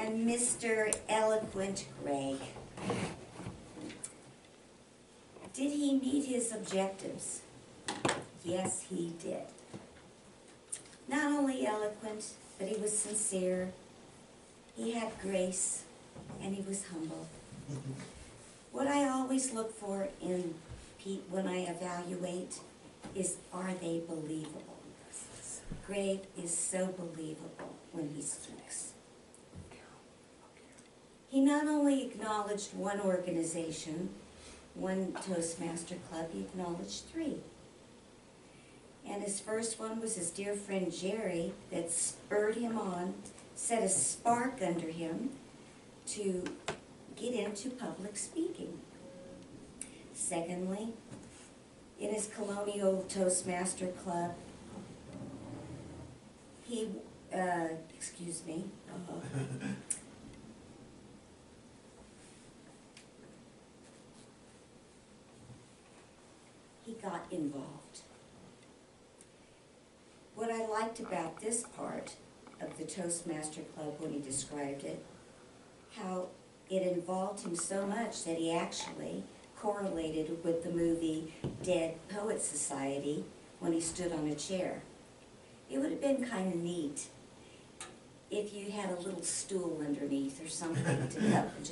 and Mr. Eloquent Greg. Did he meet his objectives? Yes, he did. Not only eloquent, but he was sincere, he had grace, and he was humble. What I always look for in Pete when I evaluate is, are they believable? Greg is so believable when he speaks. He not only acknowledged one organization, one Toastmaster club, he acknowledged 3. And his first one was his dear friend Jerry that spurred him on, set a spark under him to get into public speaking. Secondly, in his Colonial Toastmaster Club, he, he got involved. What I liked about this part of the Toastmaster Club when he described it, how it involved him so much that he actually correlated with the movie Dead Poets Society when he stood on a chair. It would have been kind of neat if you had a little stool underneath or something to help and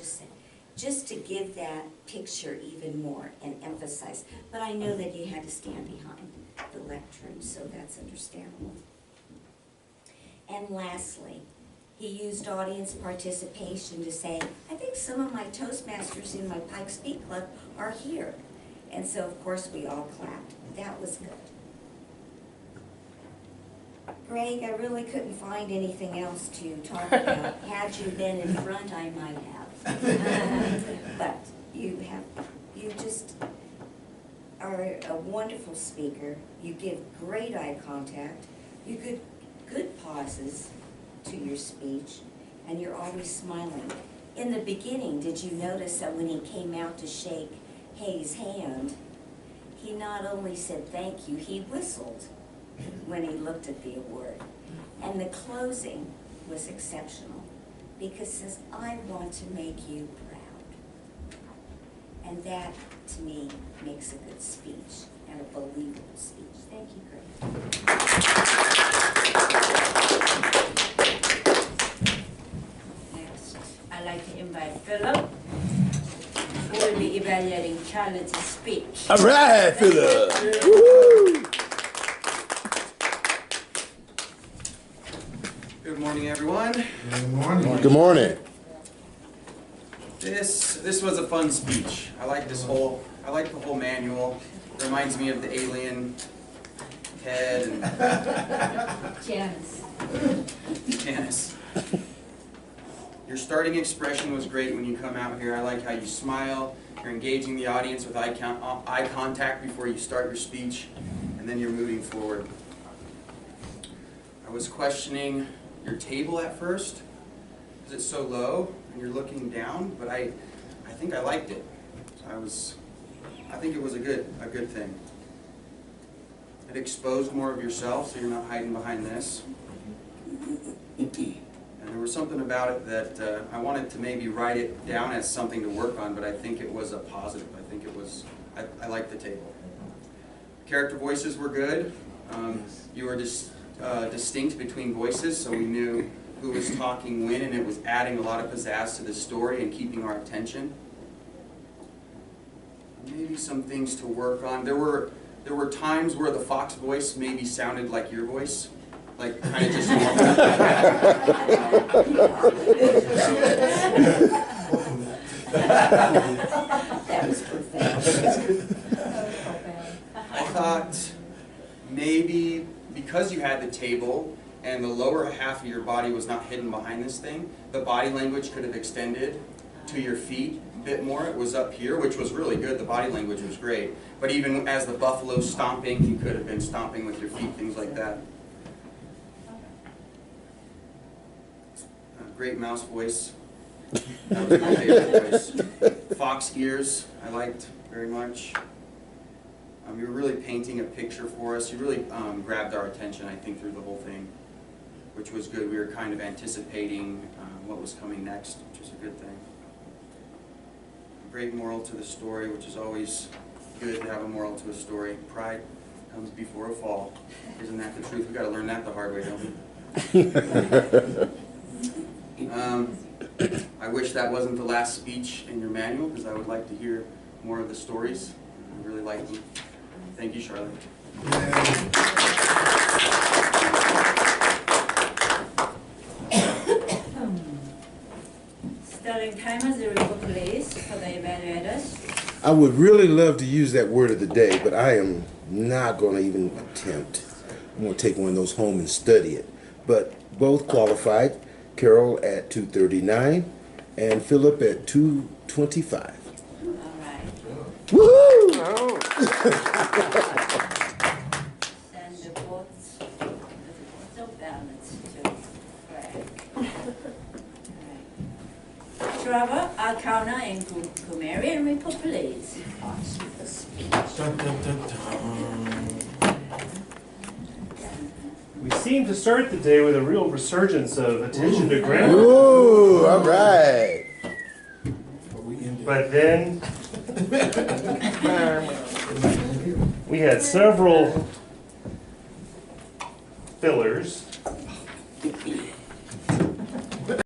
just to give that picture even more and emphasize. But I know that you had to stand behind the lectern, so that's understandable. And lastly, he used audience participation to say, I think some of my Toastmasters in my Pike Speak Club are here. And so, of course, we all clapped. That was good. Greg, I really couldn't find anything else to talk about. Had you been in front, I might have. But you just are a wonderful speaker. You give great eye contact. You give good pauses to your speech, and you're always smiling. In the beginning, did you notice that when he came out to shake Hayes' hand, he not only said thank you, he whistled when he looked at the award. And the closing was exceptional because it says, I want to make you proud. And that, to me, makes a good speech and a believable speech. Thank you, Greg. Next, I'd like to invite Philip, who will be evaluating Charlotte's speech. All right, Philip. Woo-hoo. Good morning, everyone. Good morning. Good morning. This was a fun speech. I like the whole manual. It reminds me of the alien head and Janice. Your starting expression was great when you come out here. I like how you smile. You're engaging the audience with eye contact before you start your speech, and then you're moving forward. I was questioning your table at first. Is it so low and you're looking down? But I think I liked it. I think it was a good thing. It exposed more of yourself, so you're not hiding behind this. And there was something about it that I wanted to maybe write it down as something to work on, but I think it was a positive. I think it was, I liked the table. Character voices were good. You were distinct between voices, so we knew who was talking when, and it was adding a lot of pizzazz to the story and keeping our attention. Maybe some things to work on. There were times where the Fox voice maybe sounded like your voice, like kind of just normal. That was profound. I thought maybe because you had the table and the lower half of your body was not hidden behind this thing, the body language could have extended to your feet a bit more. It was up here, which was really good. The body language was great. But even as the buffalo stomping, you could have been stomping with your feet, things like that. Great mouse voice. That was my favorite voice. Fox ears, I liked very much. You were really painting a picture for us. You really grabbed our attention, I think, through the whole thing. which was good. We were kind of anticipating what was coming next, which was a good thing. Great moral to the story, which is always good to have a moral to a story. Pride comes before a fall. Isn't that the truth? We've got to learn that the hard way, don't we? I wish that wasn't the last speech in your manual, because I would like to hear more of the stories. I really like them. Thank you, Charlotte. Starting timers, the report please for the evaluators. I would really love to use that word of the day, but I am not going to even attempt. I'm going to take one of those home and study it. But both qualified, Carole at 239 and Philip at 225. All right. Woohoo! And the votes of balance too. Right. Trevor, Arcana, and Kumari, and report please. We seem to start the day with a real resurgence of attention to grammar. Ooh, all right. But then we had several fillers